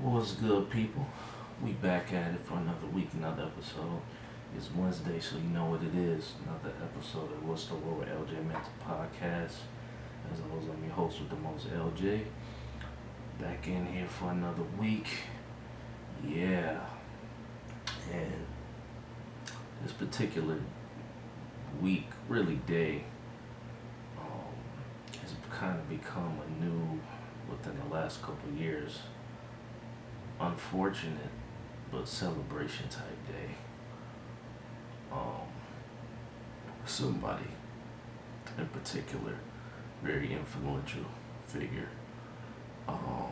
What's good, people? We back at it for another week, another episode. It's Wednesday, so you know what it is. Another episode of What's the Word with LJ Mental Podcast. As always, I'm your host with the most, LJ. Back in here for another week. Yeah. And this particular week, really day, has kind of become a new, within the last couple of years, unfortunate but celebration type day. Um, Somebody in particular, very influential figure, um,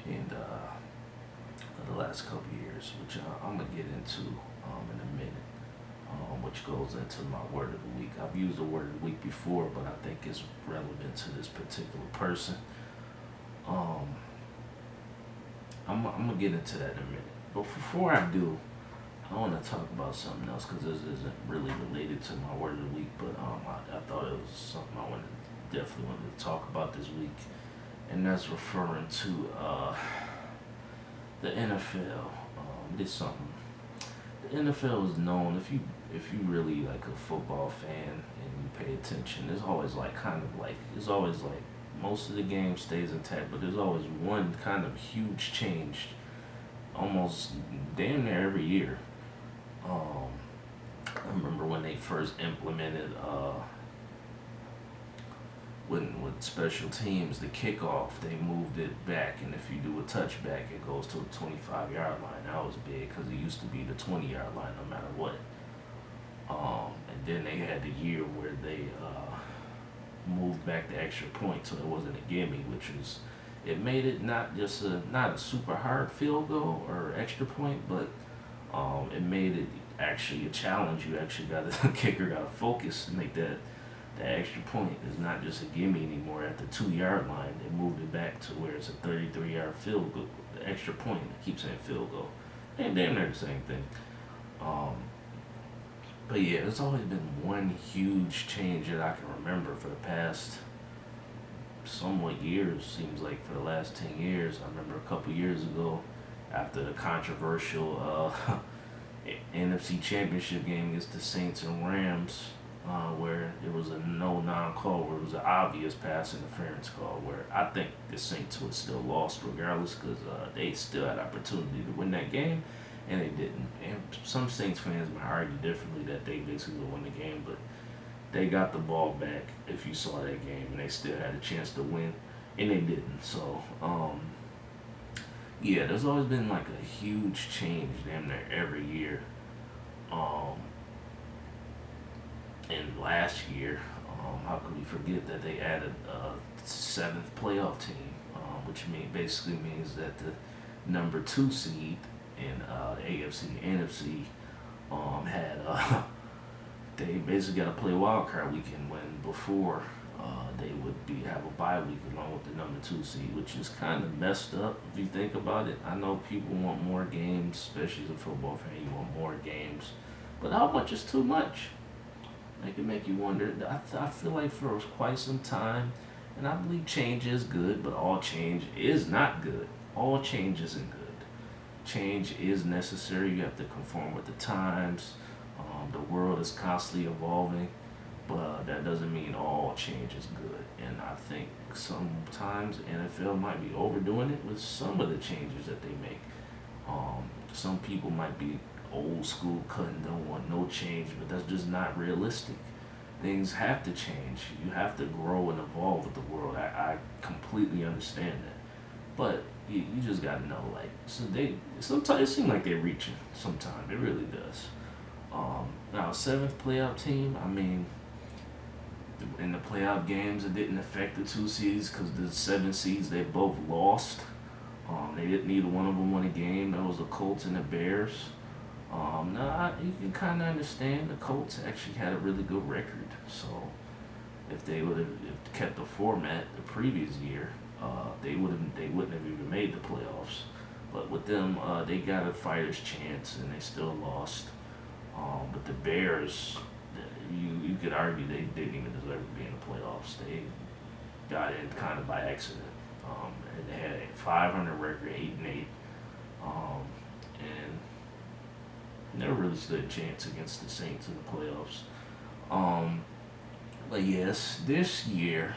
in the last couple of years, which I'm gonna get into in a minute. Which goes into my word of the week. I've used the word of the week before, but I think it's relevant to this particular person. Um, I'm gonna get into that in a minute. But before I do, I want to talk about something else because this isn't really related to my word of the week. But I thought it was something I definitely wanted to talk about this week, and that's referring to the NFL. This something. The NFL is known, if you really like a football fan and you pay attention, there's always most of the game stays intact, but there's always one kind of huge change almost damn near every year. I remember when they first implemented with special teams, the kickoff, they moved it back, and if you do a touchback, it goes to the 25-yard line. That was big because it used to be the 20-yard line no matter what. And then they had the year where they moved back the extra point, so it wasn't a gimme, it made it not a super hard field goal or extra point, but it made it actually a challenge. You actually got the kicker got to focus and make that extra point is not just a gimme anymore at the 2-yard line. They moved it back to where it's a 33-yard field goal. The extra point, I keep saying field goal, and damn near the same thing. But yeah, there's always been one huge change that I can remember for the past somewhat years. Seems like for the last 10 years. I remember a couple years ago, after the controversial NFC Championship game against the Saints and Rams, where it was a non-call, where it was an obvious pass interference call, where I think the Saints would still lost regardless because they still had opportunity to win that game, and they didn't. And some Saints fans might argue differently that they basically won the game, but they got the ball back if you saw that game, and they still had a chance to win, and they didn't. So, yeah, there's always been like a huge change damn near every year. And last year, how could we forget that they added a 7th playoff team, which basically means that the number 2 seed in the AFC and NFC had they basically got to play wild card weekend when before they would have a bye week along with the number 2 seed, which is kind of messed up if you think about it. I know people want more games, especially as a football fan, you want more games, but how much is too much? It can make you wonder. I feel like for quite some time, and I believe change is good, but all change is not good. All change isn't good. Change is necessary. You have to conform with the times. The world is constantly evolving, but that doesn't mean all change is good. And I think sometimes NFL might be overdoing it with some of the changes that they make. Some people might be old school cutting, don't want no change, but that's just not realistic. Things have to change. You have to grow and evolve with the world. I completely understand that, but you just gotta know, like, so sometimes it seems like they're reaching. Sometimes it really does. Now 7th playoff team. I mean, in the playoff games, it didn't affect the 2 seeds because the 7 seeds they both lost. They didn't. Neither one of them won a game. That was the Colts and the Bears. Now you can kind of understand the Colts actually had a really good record. So if they would have kept the format the previous year, they wouldn't have even made the playoffs. But with them, they got a fighter's chance and they still lost. But the Bears, you could argue they didn't even deserve to be in the playoffs. They got in kind of by accident, and they .500 record, 8-8, and never really stood a chance against the Saints in the playoffs. Um, but yes, this year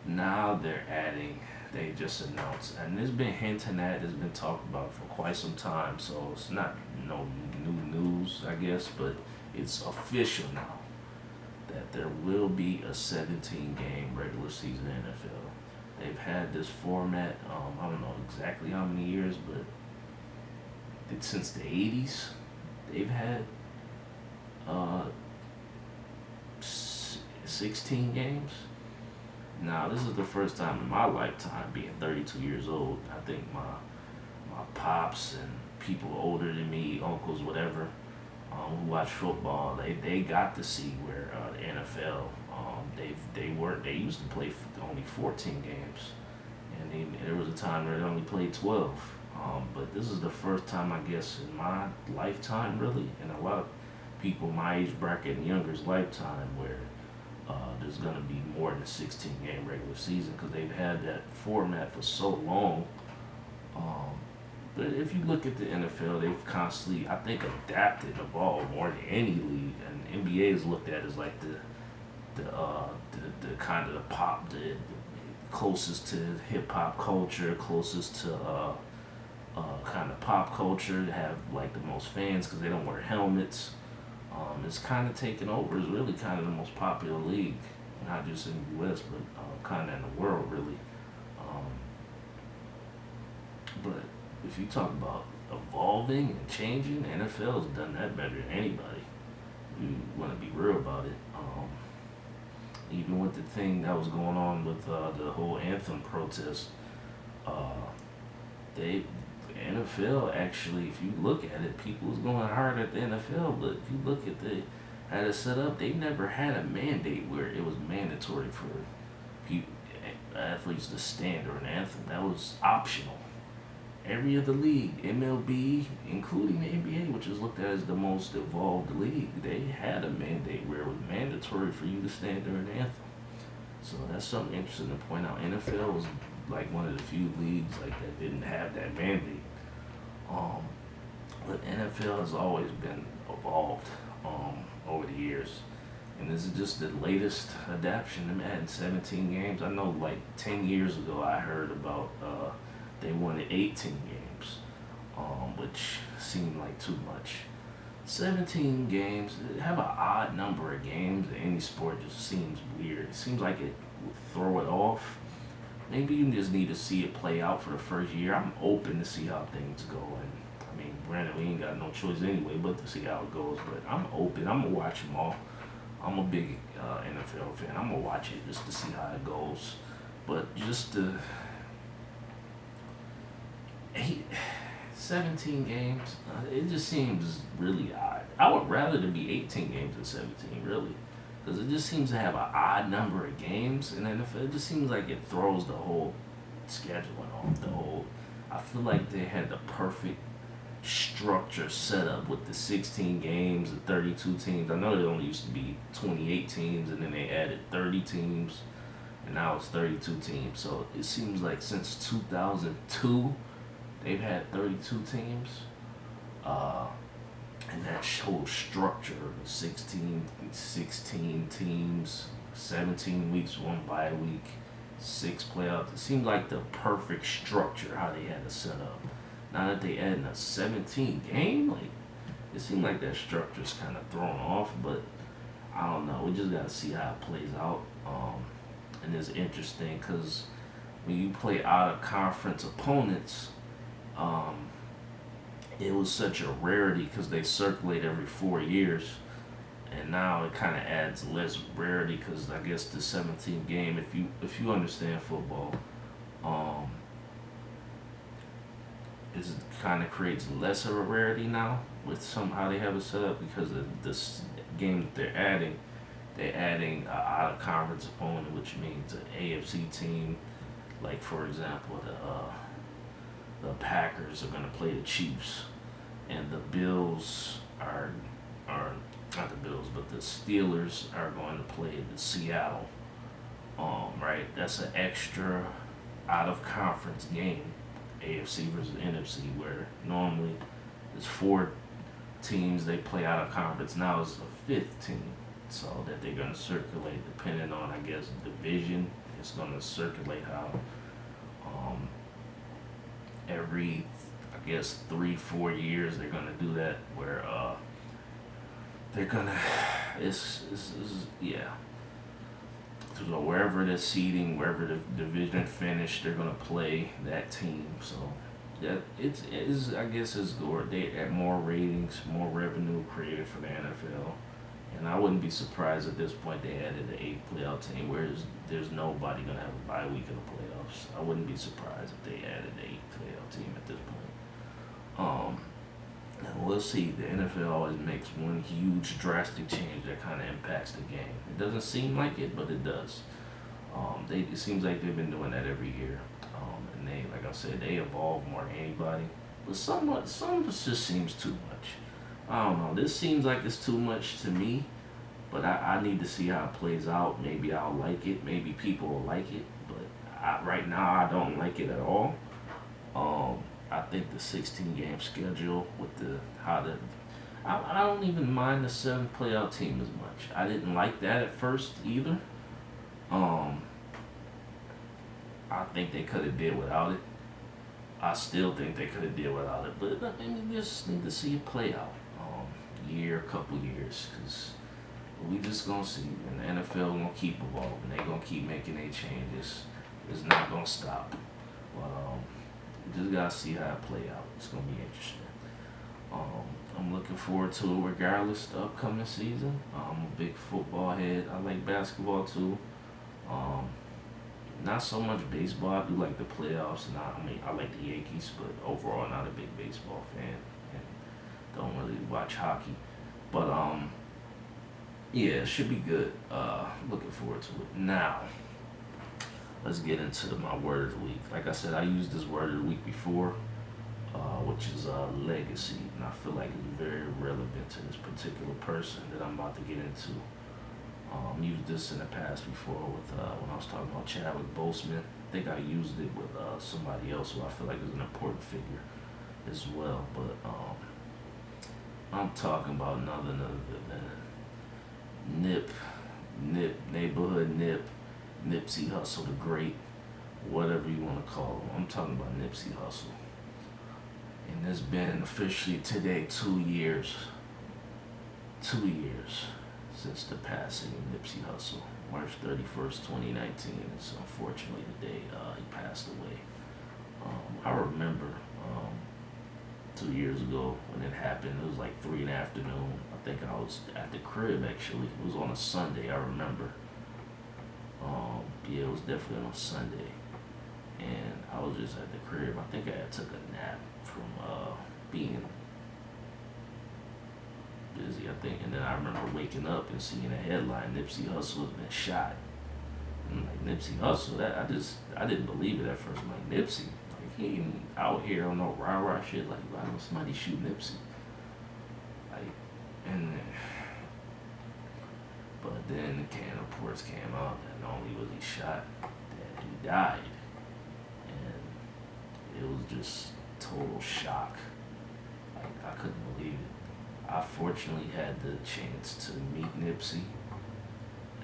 now they're adding. They just announced, and it's been hinting at, it's been talked about for quite some time. So it's not no new news, I guess, but it's official now that there will be a 17 game regular season NFL. They've had this format, I don't know exactly how many years, but since the 80s, they've had uh, 16 games. Now, this is the first time in my lifetime, being 32 years old. I think my pops and people older than me, uncles, whatever, who watch football, they got to see where the NFL, they used to play only 14 games, and there was a time where they only played 12. But this is the first time, I guess, in my lifetime, really, and a lot of people my age bracket and younger's lifetime, where there's going to be more than a 16 game regular season, because they've had that format for so long. But if you look at the NFL, they've constantly, I think, adapted the ball more than any league, and NBA is looked at as like the kind of the pop, the closest to hip hop culture, closest to kind of pop culture, to have like the most fans because they don't wear helmets. It's kind of taken over. It's really kind of the most popular league, not just in the U.S., but kind of in the world, really. But if you talk about evolving and changing, the NFL has done that better than anybody. You want to be real about it. Even with the thing that was going on with the whole anthem protest, the NFL actually, if you look at it, people was going hard at the NFL, but if you look at how it's set up, they never had a mandate where it was mandatory for people, athletes to stand during the anthem. That was optional. Every other league, MLB, including the NBA, which is looked at as the most evolved league, they had a mandate where it was mandatory for you to stand during the anthem. So that's something interesting to point out. NFL was like one of the few leagues like that didn't have that mandate. But NFL has always been evolved over the years. And this is just the latest adaptation. Them adding 17 games. I know like 10 years ago I heard about they wanted 18 games, which seemed like too much. 17 games, have an odd number of games in any sport just seems weird. It seems like it would throw it off. Maybe you just need to see it play out for the first year. I'm open to see how things go. And I mean, granted, we ain't got no choice anyway but to see how it goes. But I'm open. I'm going to watch them all. I'm a big NFL fan. I'm going to watch it just to see how it goes. But just the 17 games, it just seems really odd. I would rather there be 18 games than 17, really. Because it just seems to have an odd number of games in the NFL. It just seems like it throws the whole scheduling off. I feel like they had the perfect structure set up with the 16 games, the 32 teams. I know there only used to be 28 teams, and then they added 30 teams, and now it's 32 teams. So it seems like since 2002, they've had 32 teams. And that whole structure, 16 teams, 17 weeks, one bye week, 6 playoffs. It seemed like the perfect structure how they had it set up. Now that they adding a 17 game, like it seemed like that structure's kind of thrown off. But I don't know. We just gotta see how it plays out. And it's interesting because when you play out of conference opponents, it was such a rarity because they circulate every 4 years, and now it kind of adds less rarity because I guess the 17th game, if you understand football, it kind of creates less of a rarity now with how they have it set up because of this game that they're adding an out of conference opponent, which means an AFC team, like for example the Packers are going to play the Chiefs, and the Bills are not the Bills, but the Steelers are going to play the Seattle. Right? That's an extra out of conference game, AFC versus NFC, where normally there's four teams they play out of conference. Now it's a fifth team, so that they're gonna circulate depending on, I guess, division. It's gonna circulate how um, every, I guess, 3 4 years they're gonna do that, where they're gonna it's yeah. So wherever the seeding, wherever the division finished, they're gonna play that team. So that it's I guess it's good. They add more ratings, more revenue created for the NFL, and I wouldn't be surprised at this point they added the eighth playoff team, whereas there's nobody gonna have a bye week in the playoffs. I wouldn't be surprised if they added the eighth playoff team at this point. And we'll see. The NFL always makes one huge drastic change that kind of impacts the game. It doesn't seem like it, but it does. It seems like they've been doing that every year. And they, like I said, they evolve more than anybody. But some just seems too much. I don't know. This seems like it's too much to me. But I need to see how it plays out. Maybe I'll like it. Maybe people will like it. But right now, I don't like it at all. I think the 16 game schedule with I don't even mind the 7th playoff team as much. I didn't like that at first either. Um, I think they could have did without it. I still think they could have did without it, but I mean, we just need to see it play out. Couple years, because we just gonna see, and the NFL gonna keep evolving. They gonna keep making their changes. It's not gonna stop. But just gotta see how it play out. It's gonna be interesting. I'm looking forward to it regardless the upcoming season. I'm a big football head. I like basketball too. Um, Not so much baseball. I do like the playoffs, and I like the Yankees, but overall not a big baseball fan and don't really watch hockey. But yeah, it should be good. Looking forward to it. Now, let's get into my word of the week. Like I said, I used this word of the week before, which is legacy, and I feel like it's very relevant to this particular person that I'm about to get into. Used this in the past before with when I was talking about Chadwick Boseman. I think I used it with somebody else who I feel like is an important figure as well. But I'm talking about none other than neighborhood Nip, Nipsey Hussle the Great, whatever you want to call him. I'm talking about Nipsey Hussle. And it's been officially today 2 years. 2 years since the passing of Nipsey Hussle. March 31st, 2019. It's unfortunately the day he passed away. I remember 2 years ago when it happened. It was like 3 in the afternoon. I think I was at the crib actually. It was on a Sunday, I remember. Yeah, it was definitely on a Sunday. And I was just at the crib. I think I had took a nap from being busy, I think. And then I remember waking up and seeing a headline, Nipsey Hussle has been shot. I'm like, Nipsey Hussle? I didn't believe it at first. I'm like, Nipsey? Like, he ain't out here on no rah-rah shit. Like, why don't somebody shoot Nipsey? Like, and but then the reports came out that not only was he shot, that he died. And it was just total shock. Like, I couldn't believe it. I fortunately had the chance to meet Nipsey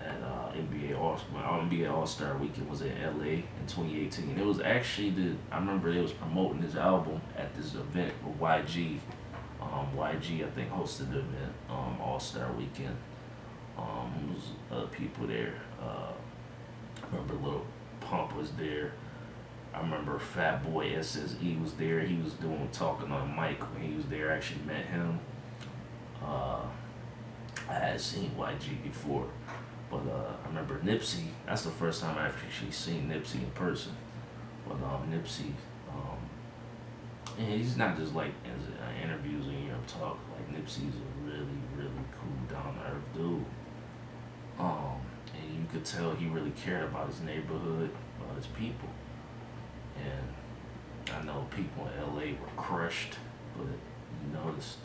at NBA All-Star Weekend was in LA in 2018. It was actually I remember they was promoting his album at this event with YG. YG I think hosted the event, All-Star Weekend. There was other people there. I remember Lil Pump was there. I remember Fat Boy SSE was there. He was talking on a mic when he was there. I actually met him. I had seen YG before, but I remember Nipsey. That's the first time I actually seen Nipsey in person. But Nipsey, and he's not just like in interviews and you hear him talk. Like, Nipsey's a really, really cool, down to earth dude. And you could tell he really cared about his neighborhood, about his people. And I know people in LA were crushed, but you noticed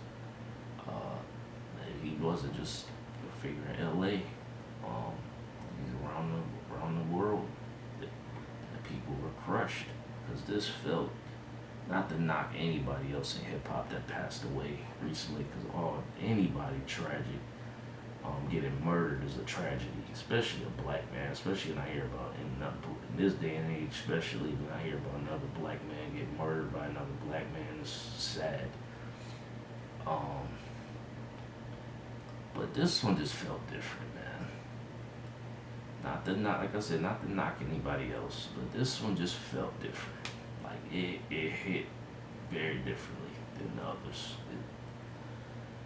that he wasn't just a figure in LA. He's around the world. And people were crushed because this felt, not to knock anybody else in hip hop that passed away recently, because anybody tragic, getting murdered is a tragedy, especially a black man. Especially when I hear about in this day and age, especially when I hear about another black man getting murdered by another black man, it's sad. Um, but this one just felt different, man. Like I said, not to knock anybody else, but this one just felt different. Like it hit very differently than the others.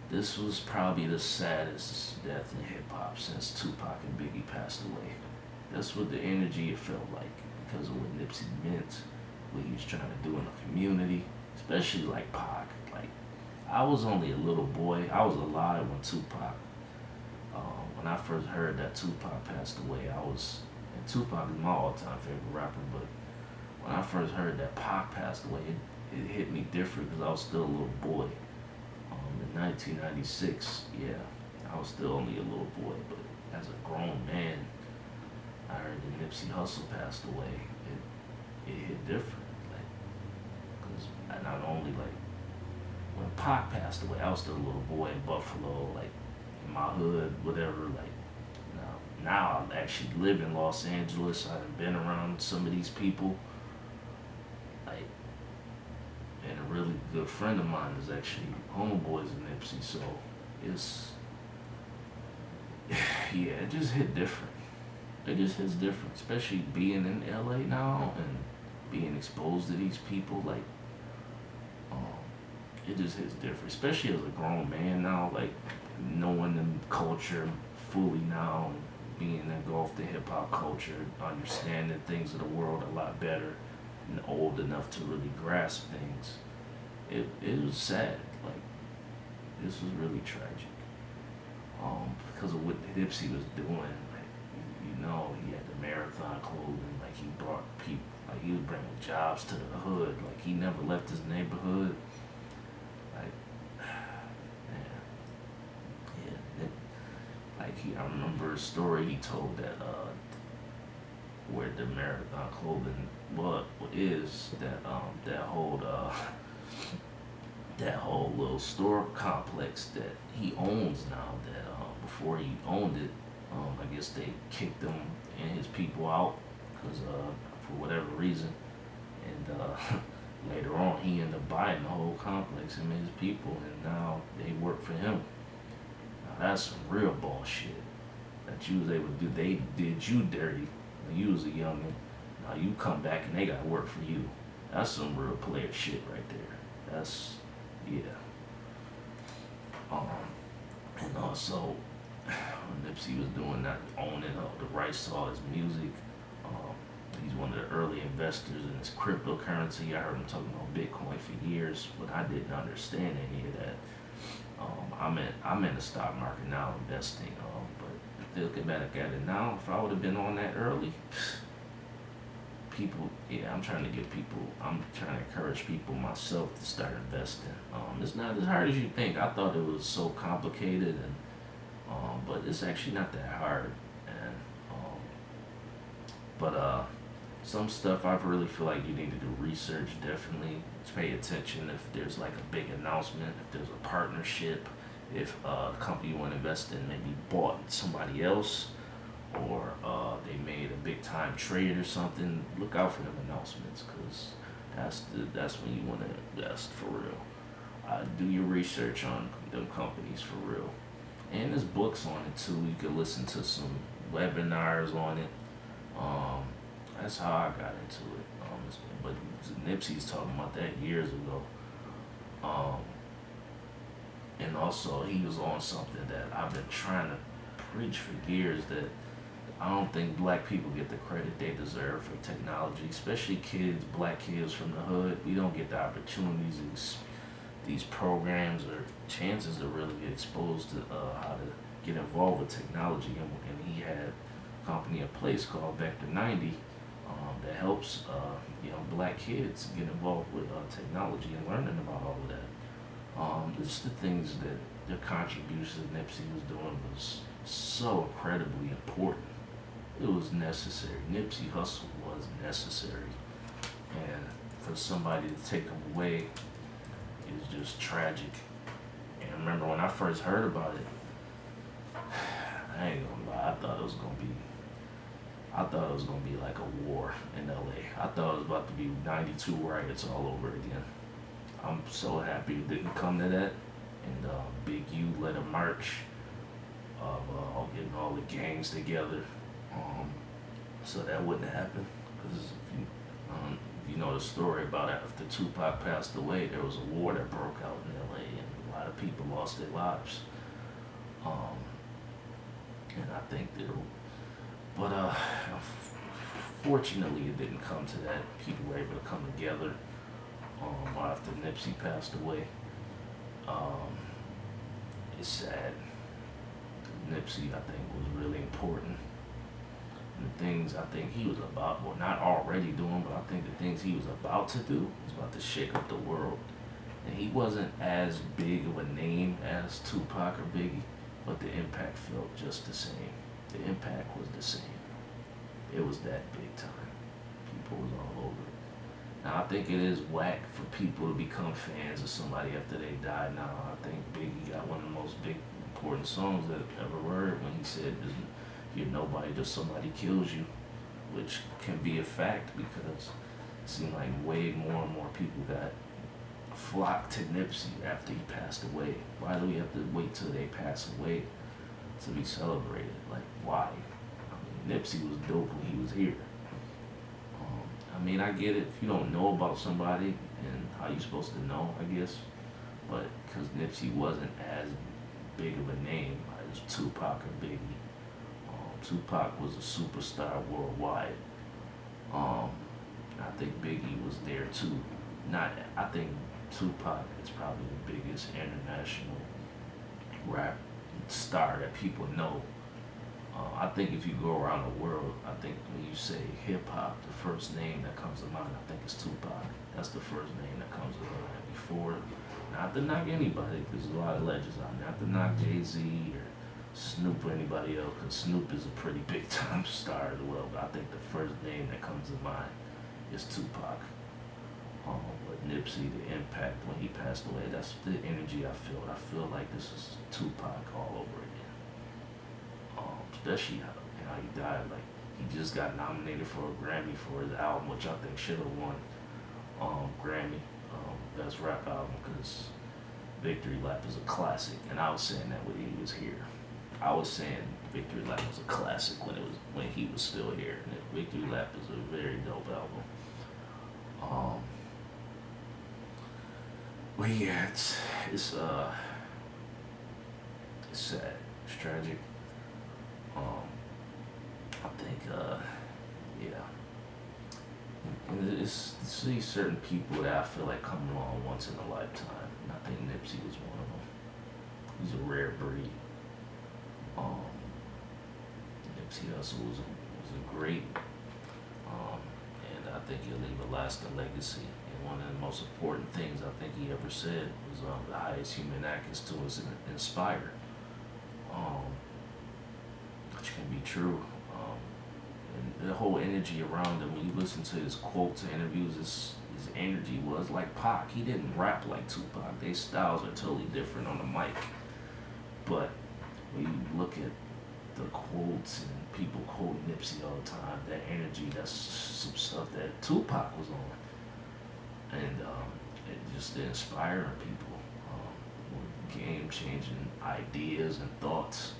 This was probably the saddest death in hip hop since Tupac and Biggie passed away. That's what the energy it felt like, because of what Nipsey meant, what he was trying to do in the community, especially like Pac. Like, I was only a little boy. I was alive when Tupac. When I first heard that Tupac passed away, and Tupac is my all-time favorite rapper, but when I first heard that Pac passed away, it hit me different because I was still a little boy. In 1996, yeah, I was still only a little boy, but as a grown man, I heard that Nipsey Hussle passed away. It hit different, like, because I not only, like, when Pac passed away, I was still a little boy in Buffalo, like, in my hood, whatever, like, now I actually live in Los Angeles. I've been around some of these people, like, and a really good friend of mine is actually homeboys in Nipsey, so it's, yeah, it just hit different. It just hits different, especially being in LA now and being exposed to these people, like, it just hits different, especially as a grown man now, like, knowing the culture fully now, and being engulfed in hip hop culture, understanding things of the world a lot better, and old enough to really grasp things. It was sad. Like, this was really tragic. Because of what Nipsey was doing. Like, he had the marathon clothing. Like, he brought people. Like, he was bringing jobs to the hood. Like, he never left his neighborhood. Like, man, yeah. I remember a story he told that where the marathon clothing is that whole little store complex that he owns now. That before he owned it, I guess they kicked him and his people out because for whatever reason, and later on he ended up buying the whole complex, him and his people, and now they work for him. Now that's some real bullshit that you was able to do. They did you dirty when you was a youngin'. Now you come back and they gotta work for you. That's some real player shit right there. That's, yeah. And also, when Nipsey was doing that, owning the rights to all his music, he's one of the early investors in this cryptocurrency. I heard him talking about Bitcoin for years, but I didn't understand any of that. I'm in the stock market now, investing. But looking back at it now, if I would have been on that early, I'm trying to encourage people myself to start investing. It's not as hard as you think. I thought it was so complicated, and but it's actually not that hard. And some stuff I really feel like you need to do research, definitely to pay attention if there's like a big announcement, if there's a partnership, if a company you want to invest in maybe bought somebody else, or they made a big time trade or something. Look out for them announcements, because that's when you want to invest for real. Do your research on them companies for real. And there's books on it too. You can listen to some webinars on it. That's how I got into it. But Nipsey's talking about that years ago. And also he was on something that I've been trying to preach for years, that I don't think black people get the credit they deserve for technology, especially kids, black kids from the hood. We don't get the opportunities, these programs, or chances to really get exposed to how to get involved with technology. And he had a company in place called Vector 90 that helps black kids get involved with technology and learning about all of that. Just the things that the contributions Nipsey was doing was so incredibly important. it was necessary. Nipsey Hussle was necessary, and for somebody to take him away is just tragic. And I remember when I first heard about it, I ain't gonna lie, I thought it was gonna be like a war in LA. I thought it was about to be 92 riots all over again. I'm so happy it didn't come to that. And Big U led a march of getting all the gangs together, so that wouldn't happen. Because if you know the story about after Tupac passed away, there was a war that broke out in LA, and a lot of people lost their lives. And I think there, but fortunately, it didn't come to that. People were able to come together after Nipsey passed away. It's sad. Nipsey, I think, was really important. And the things I think he was about, well, not already doing, but I think the things he was about to do was about to shake up the world. And he wasn't as big of a name as Tupac or Biggie, but the impact felt just the same. The impact was the same. It was that big time. People was all over it. Now, I think it is whack for people to become fans of somebody after they die. Now, I think Biggie got one of the most big, important songs that I've ever heard when he said, "You're nobody till somebody kills you," which can be a fact because it seemed like way more and more people got flocked to Nipsey after he passed away. Why do we have to wait till they pass away to be celebrated? Like, why? I mean, Nipsey was dope when he was here. I mean, I get it if you don't know about somebody and how you supposed to know, I guess. But because Nipsey wasn't as big of a name as Tupac or Biggie. Tupac was a superstar worldwide. I think Biggie was there too. I think Tupac is probably the biggest international rap star that people know. I think if you go around the world, I think when you say hip hop, the first name that comes to mind, I think is Tupac. That's the first name that comes to mind. Before, not to knock anybody, because there's a lot of legends out there. Not to knock Jay-Z or Snoop or anybody else, because Snoop is a pretty big time star as well. But I think the first name that comes to mind is Tupac. But Nipsey, the impact when he passed away, that's the energy I feel. I feel like this is Tupac all over again. Especially how he died. Like, he just got nominated for a Grammy for his album, which I think should have won Grammy Best Rap Album, because Victory Lap is a classic. And I was saying that when he was here. I was saying Victory Lap was a classic when he was still here. And Victory Lap is a very dope album. But yeah, it's sad. It's tragic. I think, yeah. And it's these certain people that I feel like come along once in a lifetime. And I think Nipsey was one of them. He's a rare breed. Nipsey Hussle was a great, and I think he'll leave a lasting legacy. And one of the most important things I think he ever said was the highest human act is to inspire. Which can be true. And the whole energy around him, when you listen to his quotes and interviews, his energy was like Pac. He didn't rap like Tupac. Their styles are totally different on the mic. But when you look at the quotes and people quote Nipsey all the time, that energy, that's some stuff that Tupac was on. And it just inspiring people with game-changing ideas and thoughts.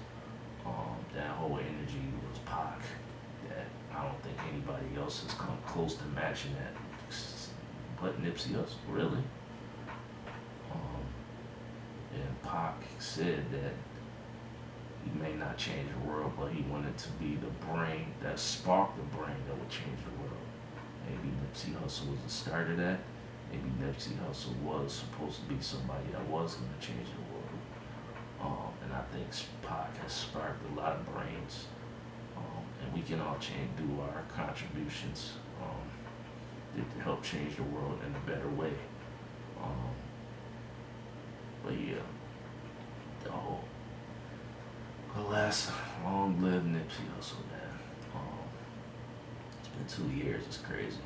That whole energy was Pac. That I don't think anybody else has come close to matching that. But Nipsey Hussle, really. And Pac said that he may not change the world, but he wanted to be the brain that sparked the brain that would change the world. Maybe Nipsey Hussle was the start of that. Maybe Nipsey Hussle was supposed to be somebody that was going to change the world. And I think Pac has sparked a lot of brains. And we can all do our contributions to help change the world in a better way. But yeah, alas, long live Nipsey Hussle, man. in 2 years. It's crazy,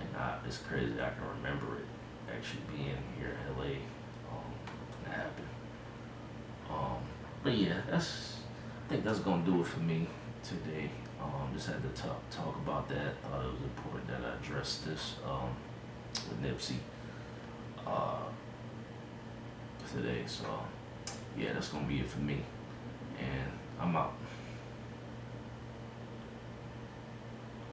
and it's crazy that I can remember it actually being here in LA when that happened. Um, but yeah, I think that's gonna do it for me today. Just had to talk about that. Thought it was important that I address this with Nipsey uh, today. So yeah, that's gonna be it for me, and I'm out.